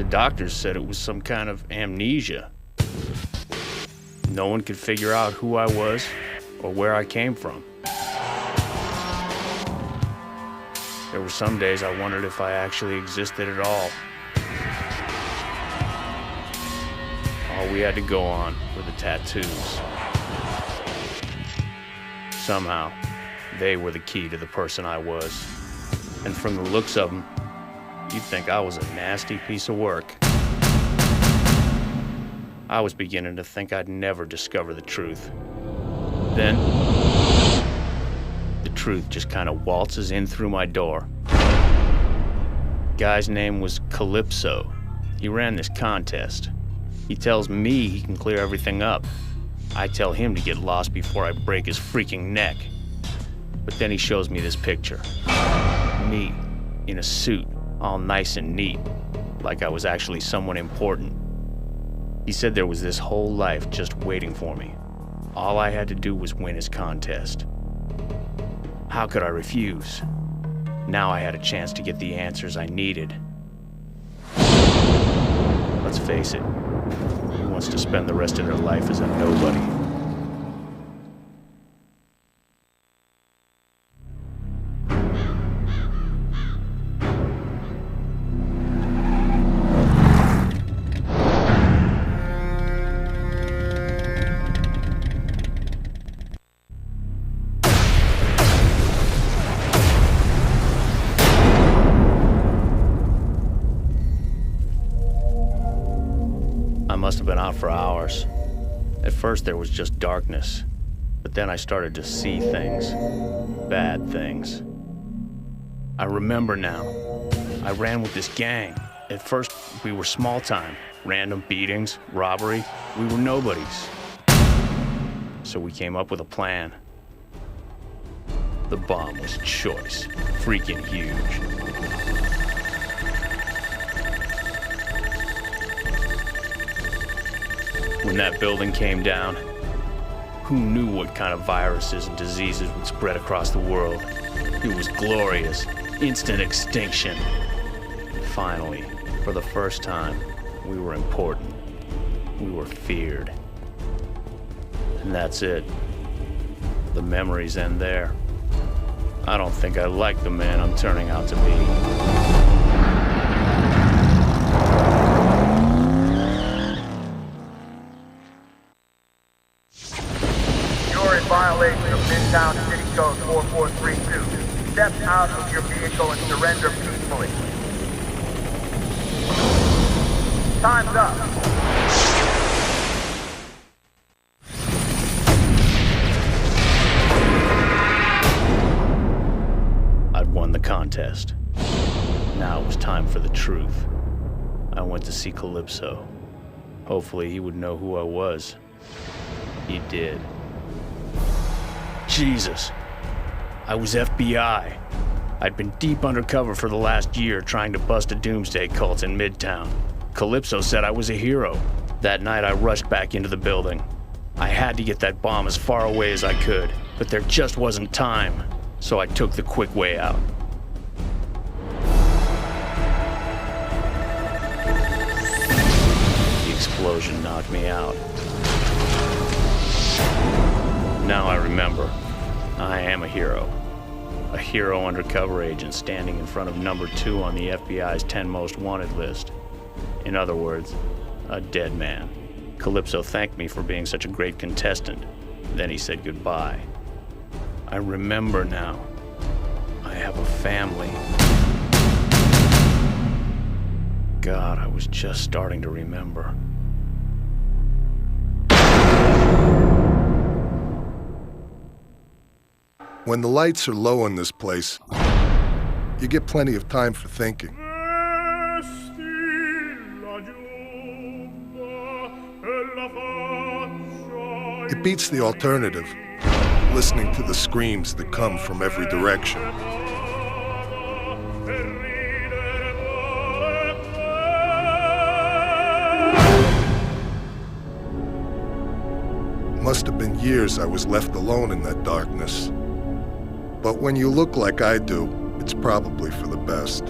The doctors said it was some kind of amnesia. No one could figure out who I was or where I came from. There were some days I wondered if I actually existed at all. All we had to go on were the tattoos. Somehow, they were the key to the person I was. And from the looks of them, you'd think I was a nasty piece of work. I was beginning to think I'd never discover the truth. Then, the truth just kind of waltzes in through my door. Guy's name was Calypso. He ran this contest. He tells me he can clear everything up. I tell him to get lost before I break his freaking neck. But then he shows me this picture. Me, in a suit, all nice and neat, like I was actually someone important. He said there was this whole life just waiting for me. All I had to do was win his contest. How could I refuse? Now I had a chance to get the answers I needed. Let's face it, who wants to spend the rest of their life as a nobody? I must have been out for hours. At first there was just darkness, but then I started to see things. Bad things. I remember now. I ran with this gang. At first we were small time. Random beatings, robbery. We were nobodies. So we came up with a plan. The bomb was choice. Freaking huge. When that building came down, who knew what kind of viruses and diseases would spread across the world? It was glorious, instant extinction. Finally, for the first time, we were important. We were feared. And that's it. The memories end there. I don't think I like the man I'm turning out to be. Violation of Midtown City Code 4432. Step out of your vehicle and surrender peacefully. Time's up. I'd won the contest. Now it was time for the truth. I went to see Calypso. Hopefully he would know who I was. He did. Jesus, I was FBI. I'd been deep undercover for the last year trying to bust a doomsday cult in Midtown. Calypso said I was a hero. That night I rushed back into the building. I had to get that bomb as far away as I could, but there just wasn't time, so I took the quick way out. The explosion knocked me out. Now I remember. I am a hero. A hero undercover agent standing in front of number 2 on the FBI's 10 most wanted list. In other words, a dead man. Calypso thanked me for being such a great contestant. Then he said goodbye. I remember now. I have a family. God, I was just starting to remember. When the lights are low in this place, you get plenty of time for thinking. It beats the alternative, listening to the screams that come from every direction. Must have been years I was left alone in that darkness. But when you look like I do, it's probably for the best.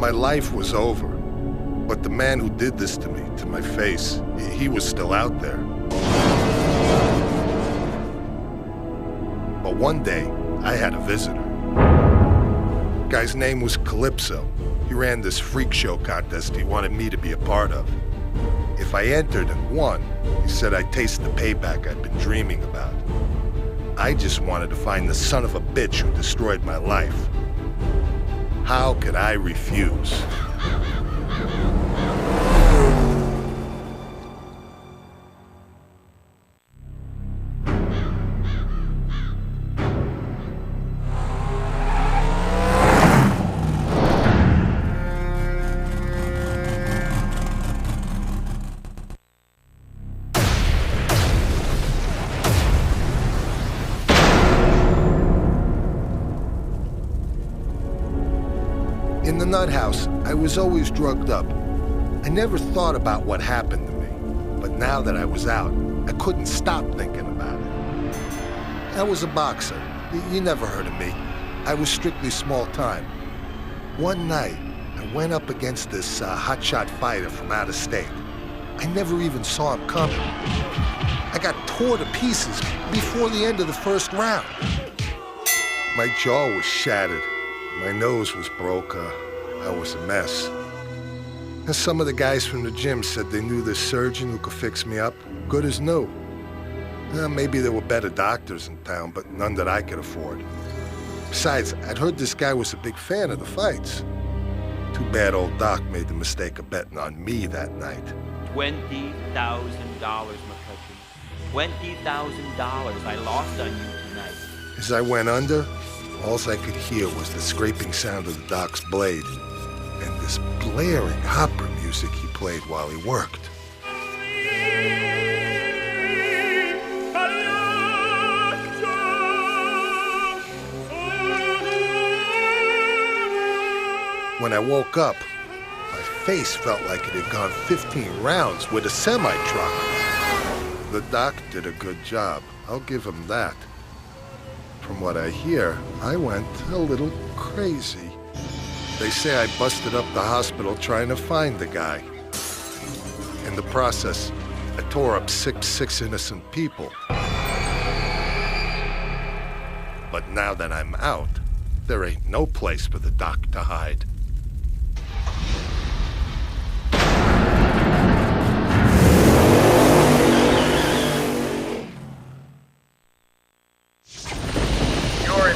My life was over. But the man who did this to me, to my face, he was still out there. But one day, I had a visitor. Guy's name was Calypso. He ran this freak show contest he wanted me to be a part of. If I entered and won, he said I'd taste the payback I'd been dreaming about. I just wanted to find the son of a bitch who destroyed my life. How could I refuse? In the nut house, I was always drugged up. I never thought about what happened to me, but now that I was out, I couldn't stop thinking about it. I was a boxer. You never heard of me. I was strictly small time. One night, I went up against this hotshot fighter from out of state. I never even saw him coming. I got tore to pieces before the end of the first round. My jaw was shattered. My nose was broke. I was a mess. And some of the guys from the gym said they knew this surgeon who could fix me up, good as new. Maybe there were better doctors in town, but none that I could afford. Besides, I'd heard this guy was a big fan of the fights. Too bad old Doc made the mistake of betting on me that night. $20,000, McCutcheon. $20,000 I lost on you tonight. As I went under, all I could hear was the scraping sound of the Doc's blade and this blaring opera music he played while he worked. When I woke up, my face felt like it had gone 15 rounds with a semi-truck. The Doc did a good job. I'll give him that. From what I hear, I went a little crazy. They say I busted up the hospital trying to find the guy. In the process, I tore up six innocent people. But now that I'm out, there ain't no place for the Doc to hide.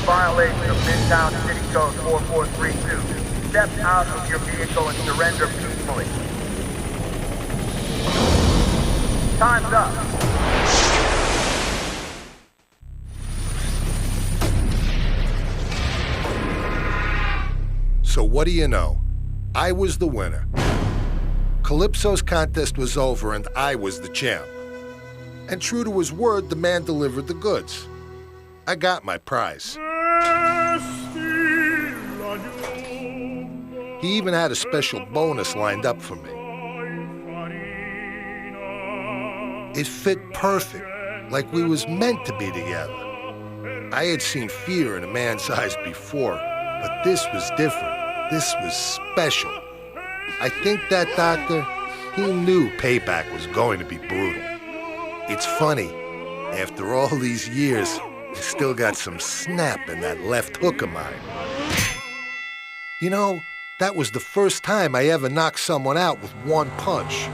Violation of Midtown City Code 4432. Step out of your vehicle and surrender peacefully. Time's up. So what do you know? I was the winner. Calypso's contest was over and I was the champ. And true to his word, the man delivered the goods. I got my prize. He even had a special bonus lined up for me. It fit perfect, like we was meant to be together. I had seen fear in a man's eyes before, but this was different. This was special. I think that doctor, he knew payback was going to be brutal. It's funny, after all these years, I still got some snap in that left hook of mine. You know, that was the first time I ever knocked someone out with one punch.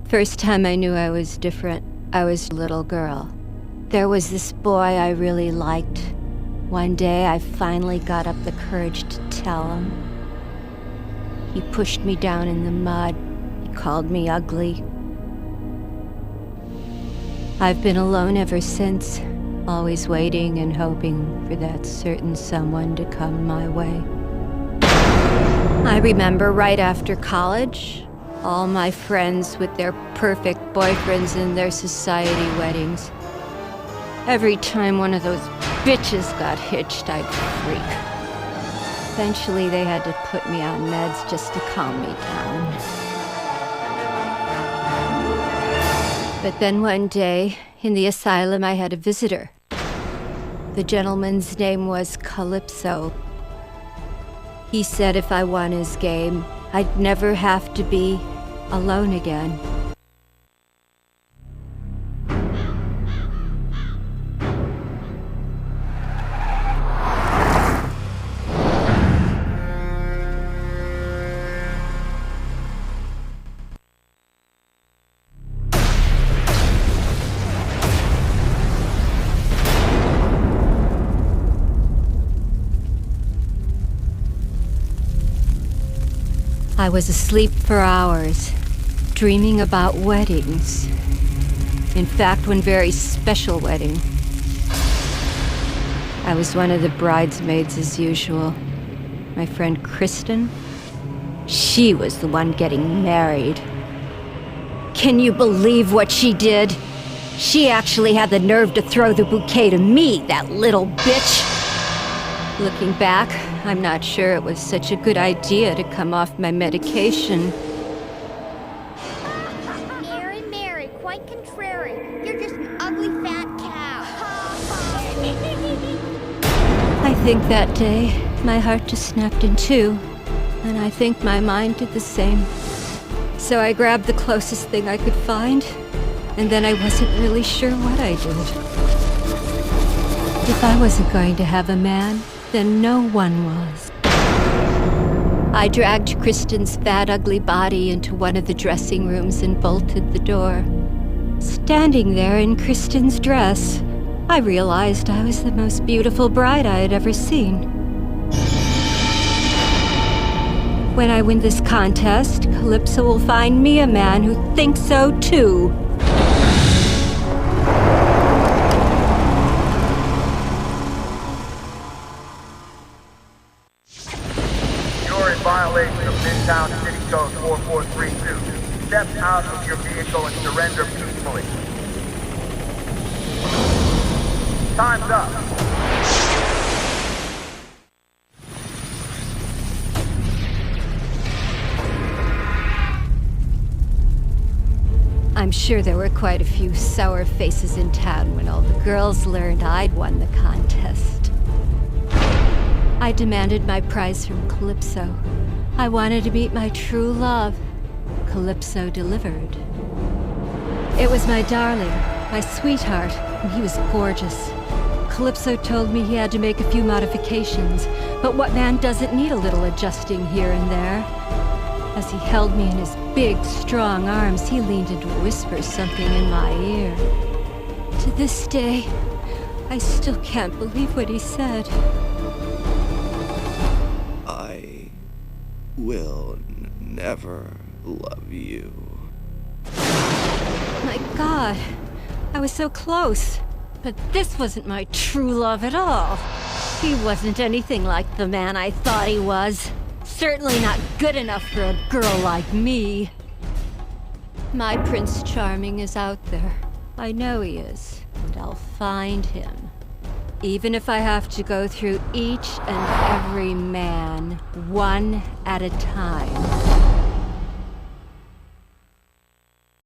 First time I knew I was different, I was a little girl. There was this boy I really liked. One day I finally got up the courage to tell him. He pushed me down in the mud. He called me ugly. I've been alone ever since, always waiting and hoping for that certain someone to come my way. I remember right after college, all my friends with their perfect boyfriends and their society weddings. Every time one of those bitches got hitched, I'd freak. Eventually, they had to put me on meds just to calm me down. But then one day, in the asylum, I had a visitor. The gentleman's name was Calypso. He said if I won his game, I'd never have to be alone again. I was asleep for hours, dreaming about weddings. In fact, one very special wedding. I was one of the bridesmaids as usual. My friend Kristen, she was the one getting married. Can you believe what she did? She actually had the nerve to throw the bouquet to me, that little bitch. Looking back, I'm not sure it was such a good idea to come off my medication. Mary, Mary, quite contrary. You're just an ugly fat cow. I think that day, my heart just snapped in two, and I think my mind did the same. So I grabbed the closest thing I could find, and then I wasn't really sure what I did. If I wasn't going to have a man, then no one was. I dragged Kristen's fat, ugly body into one of the dressing rooms and bolted the door. Standing there in Kristen's dress, I realized I was the most beautiful bride I had ever seen. When I win this contest, Calypso will find me a man who thinks so too. Violation of Midtown City Code 4432. Step out of your vehicle and surrender peacefully. Time's up. I'm sure there were quite a few sour faces in town when all the girls learned I'd won the contest. I demanded my prize from Calypso. I wanted to meet my true love. Calypso delivered. It was my darling, my sweetheart, and he was gorgeous. Calypso told me he had to make a few modifications, but what man doesn't need a little adjusting here and there? As he held me in his big, strong arms, he leaned in to whisper something in my ear. To this day, I still can't believe what he said. I will never love you. My God, I was so close. But this wasn't my true love at all. He wasn't anything like the man I thought he was. Certainly not good enough for a girl like me. My Prince Charming is out there. I know he is, and I'll find him. Even if I have to go through each and every man, one at a time.